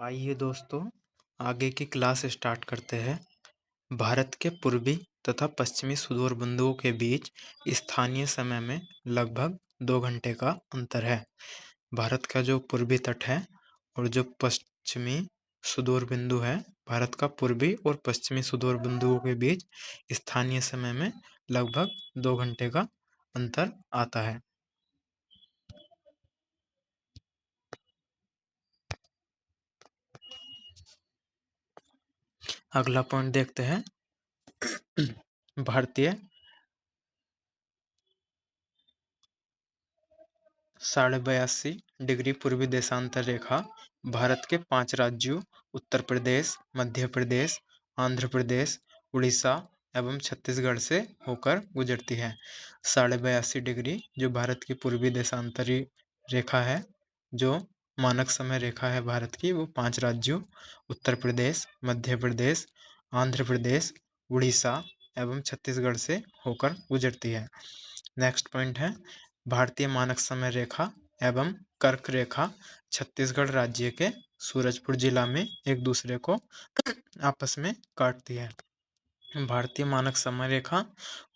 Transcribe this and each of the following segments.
आइए दोस्तों, आगे की क्लास स्टार्ट करते हैं। भारत के पूर्वी तथा पश्चिमी सुदूर बिंदुओं के बीच स्थानीय समय में लगभग 2 घंटे का अंतर है। भारत का जो पूर्वी तट है और जो पश्चिमी सुदूर बिंदु है, भारत का पूर्वी और पश्चिमी सुदूर बिंदुओं के बीच स्थानीय समय में लगभग 2 घंटे का अंतर आता है। अगला पॉइंट देखते हैं। भारतीय 82.5 डिग्री पूर्वी देशांतर रेखा भारत के 5 राज्यों उत्तर प्रदेश, मध्य प्रदेश, आंध्र प्रदेश, उड़ीसा एवं छत्तीसगढ़ से होकर गुजरती है। 82.5 डिग्री जो भारत की पूर्वी देशांतरी रेखा है, जो मानक समय रेखा है भारत की, वो 5 राज्यों उत्तर प्रदेश, मध्य प्रदेश, आंध्र प्रदेश, उड़ीसा एवं छत्तीसगढ़ से होकर गुजरती है। नेक्स्ट पॉइंट है, भारतीय मानक समय रेखा एवं कर्क रेखा छत्तीसगढ़ राज्य के सूरजपुर जिला में एक दूसरे को आपस में काटती है। भारतीय मानक समय रेखा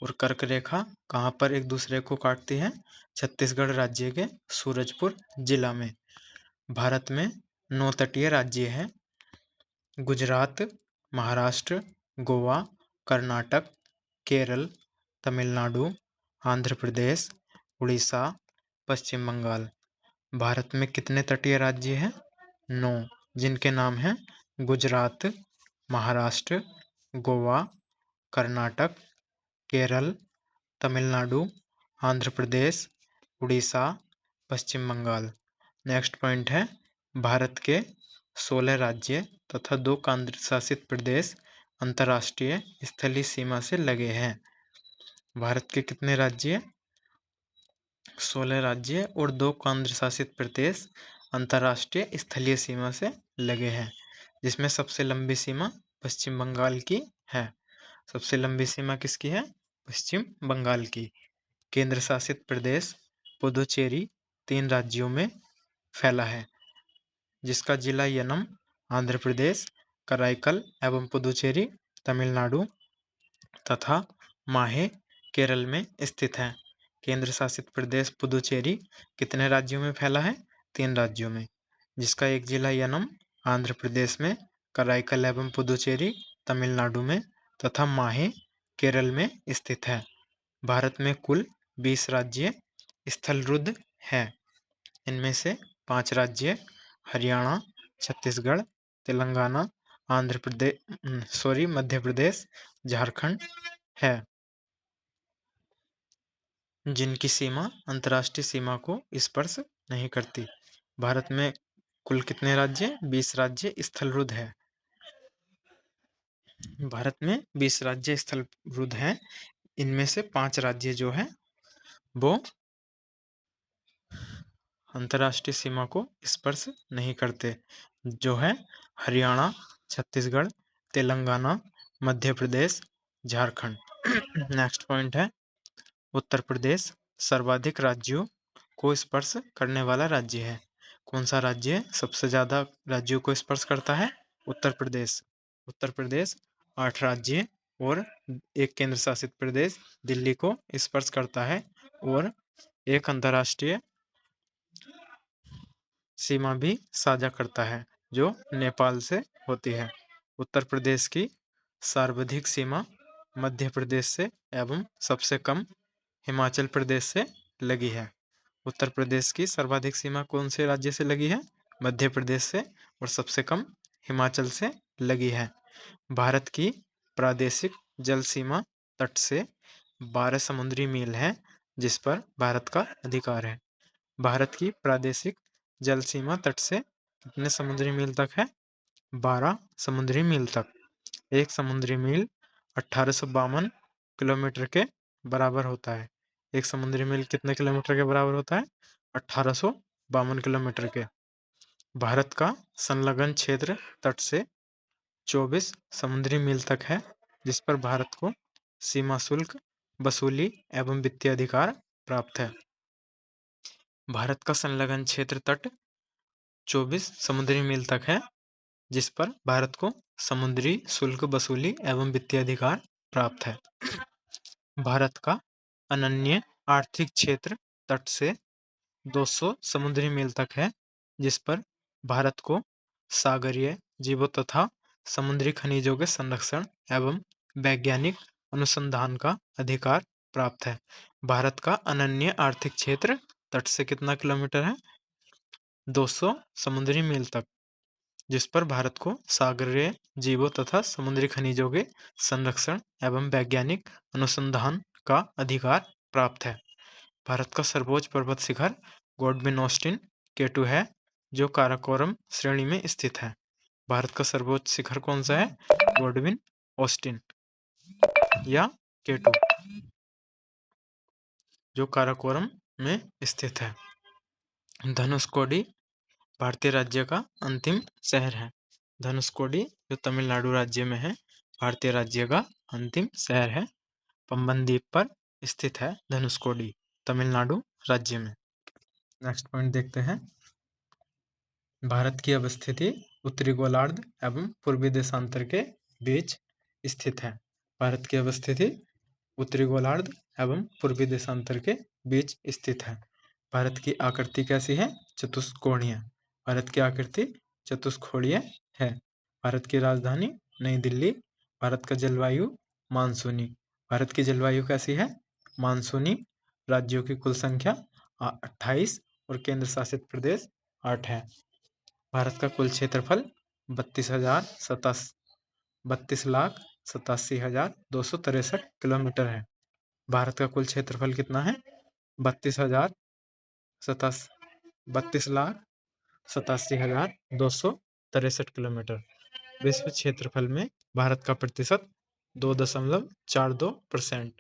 और कर्क रेखा कहाँ पर एक दूसरे को काटती है? छत्तीसगढ़ राज्य के सूरजपुर जिला में। भारत में 9 तटीय राज्य हैं: गुजरात, महाराष्ट्र, गोवा, कर्नाटक, केरल, तमिलनाडु, आंध्र प्रदेश, उड़ीसा, पश्चिम बंगाल। भारत में कितने तटीय राज्य हैं? 9, जिनके नाम हैं गुजरात, महाराष्ट्र, गोवा, कर्नाटक, केरल, तमिलनाडु, आंध्र प्रदेश, उड़ीसा, पश्चिम बंगाल। नेक्स्ट पॉइंट है, भारत के 16 राज्य तथा 2 केंद्र शासित प्रदेश अंतर्राष्ट्रीय स्थलीय सीमा से लगे हैं। भारत के कितने राज्य? 16 राज्य और 2 केंद्र शासित प्रदेश अंतर्राष्ट्रीय स्थलीय सीमा से लगे हैं, जिसमें सबसे लंबी सीमा पश्चिम बंगाल की है। सबसे लंबी सीमा किसकी है? पश्चिम बंगाल की। केंद्र शासित प्रदेश पुदुचेरी 3 राज्यों में फैला है, जिसका जिला यनम आंध्र प्रदेश, कराईकल एवं पुदुचेरी तमिलनाडु तथा माहे केरल में स्थित है। केंद्र शासित प्रदेश पुदुचेरी कितने राज्यों में फैला है? 3 राज्यों में, जिसका एक जिला यनम आंध्र प्रदेश में, कराईकल एवं पुदुचेरी तमिलनाडु में तथा माहे केरल में स्थित है। भारत में कुल 20 राज्य स्थलरुद्ध है। इनमें से 5 राज्य हरियाणा, छत्तीसगढ़, तेलंगाना, आंध्र प्रदेश मध्य प्रदेश, झारखंड है, जिनकी सीमा अंतर्राष्ट्रीय सीमा को स्पर्श नहीं करती। भारत में कुल कितने राज्य? 20 राज्य स्थलरुद्ध है। भारत में 20 राज्य स्थलरुद्ध हैं। इनमें से 5 राज्य जो है वो अंतर्राष्ट्रीय सीमा को स्पर्श नहीं करते, जो है हरियाणा, छत्तीसगढ़, तेलंगाना, मध्य प्रदेश, झारखंड। नेक्स्ट पॉइंट है, उत्तर प्रदेश सर्वाधिक राज्यों को स्पर्श करने वाला राज्य है। कौन सा राज्य सबसे ज़्यादा राज्यों को स्पर्श करता है? उत्तर प्रदेश। उत्तर प्रदेश 8 राज्य और एक केंद्र शासित प्रदेश दिल्ली को स्पर्श करता है, और एक अंतर्राष्ट्रीय सीमा भी साझा करता है, जो नेपाल से होती है। उत्तर प्रदेश की सर्वाधिक सीमा मध्य प्रदेश से एवं सबसे कम हिमाचल प्रदेश से लगी है। उत्तर प्रदेश की सर्वाधिक सीमा कौन से राज्य से लगी है? मध्य प्रदेश से, और सबसे कम हिमाचल से लगी है। भारत की प्रादेशिक जल सीमा तट से 12 समुद्री मील है, जिस पर भारत का अधिकार है। भारत की प्रादेशिक जल सीमा तट से कितने समुद्री मील तक है? 12 समुद्री मील तक। एक समुद्री मील 1852 किलोमीटर के बराबर होता है। एक समुद्री मील कितने किलोमीटर के बराबर होता है? 1852 किलोमीटर के। भारत का संलग्न क्षेत्र तट से 24 समुद्री मील तक है, जिस पर भारत को सीमा शुल्क वसूली एवं वित्तीय अधिकार प्राप्त है। भारत का संलग्न क्षेत्र तट 24 समुद्री मील तक है, जिस पर भारत को समुद्री शुल्क वसूली एवं वित्तीय अधिकार प्राप्त है। भारत का अनन्य आर्थिक क्षेत्र तट से 200 समुद्री मील तक है, जिस पर भारत को सागरीय जीवों तथा समुद्री खनिजों के संरक्षण एवं वैज्ञानिक अनुसंधान का अधिकार प्राप्त है। भारत का अनन्य आर्थिक क्षेत्र तट से कितना किलोमीटर है? 200 समुद्री मील तक, जिस पर भारत को सागरीय जीवों तथा समुद्री खनिजों के संरक्षण एवं वैज्ञानिक अनुसंधान का अधिकार प्राप्त है। भारत का सर्वोच्च पर्वत शिखर गॉडविन ऑस्टिन केटू है, जो काराकोरम श्रेणी में स्थित है। भारत का सर्वोच्च शिखर कौन सा है? गॉडविन ऑस्टिन या केटू, जो काराकोरम में स्थित है। धनुषकोडी भारतीय राज्य का अंतिम शहर है। धनुषकोडी जो तमिलनाडु राज्य में है, भारतीय राज्य का अंतिम शहर है। पंबन द्वीप पर स्थित है धनुषकोडी, तमिलनाडु राज्य में। नेक्स्ट पॉइंट देखते हैं। भारत की अवस्थिति उत्तरी गोलार्ध एवं पूर्वी देशांतर के बीच स्थित है। भारत की अवस्थिति उत्तरी गोलार्ध एवं पूर्वी देशांतर के बीच स्थित है। भारत की आकृति कैसी है? चतुष्कोणीय। भारत की आकृति चतुष्कोणीय है। भारत की राजधानी नई दिल्ली। भारत का जलवायु मानसूनी। भारत की जलवायु कैसी है? मानसूनी। राज्यों की कुल संख्या 28 और केंद्र शासित प्रदेश 8 है। भारत का कुल क्षेत्रफल 32,87,263 किलोमीटर है। भारत का कुल क्षेत्रफल कितना है? 32,87,263 किलोमीटर। विश्व क्षेत्रफल में भारत का प्रतिशत 2.42%।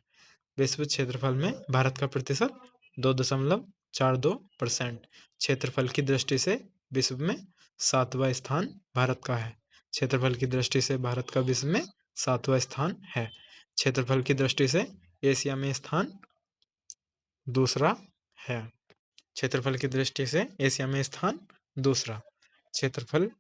विश्व क्षेत्रफल में भारत का प्रतिशत 2.42%। क्षेत्रफल की दृष्टि से विश्व में 7वां स्थान भारत का है। क्षेत्रफल की दृष्टि से भारत का विश्व में 7वां स्थान है। क्षेत्रफल की दृष्टि से एशिया में स्थान दूसरा है। क्षेत्रफल की दृष्टि से एशिया में स्थान दूसरा। क्षेत्रफल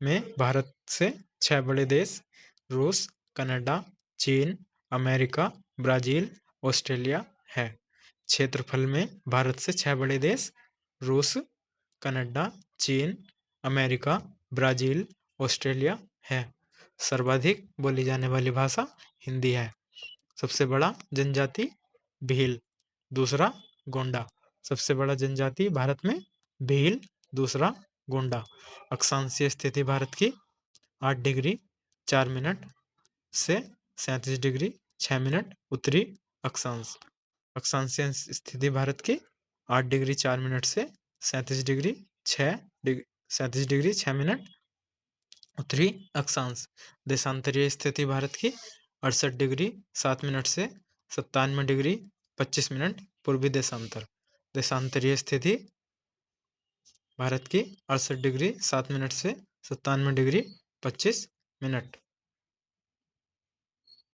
में भारत से 6 बड़े देश रूस, कनाडा, चीन, अमेरिका, ब्राजील, ऑस्ट्रेलिया है। क्षेत्रफल में भारत से 6 बड़े देश रूस, कनाडा, चीन, अमेरिका, ब्राजील, ऑस्ट्रेलिया है। सर्वाधिक बोली जाने वाली भाषा हिंदी है। सबसे बड़ा जनजाति भील, दूसरा गोंडा। सबसे बड़ा जनजाति भारत में भील, दूसरा गोंडा। अक्षांशीय स्थिति भारत की 8 डिग्री 4 मिनट से 37 डिग्री 6 मिनट उत्तरी अक्षांश। अक्षांशीय स्थिति भारत की 8 डिग्री 4 मिनट से 37 डिग्री 6 मिनट उत्तरी अक्षांश। देशांतरीय स्थिति भारत की 68 डिग्री 7 मिनट से 97 डिग्री 25 मिनट पूर्वी देशांतर। देशांतरीय स्थिति भारत की 68 डिग्री 7 मिनट से 97 डिग्री 25 मिनट।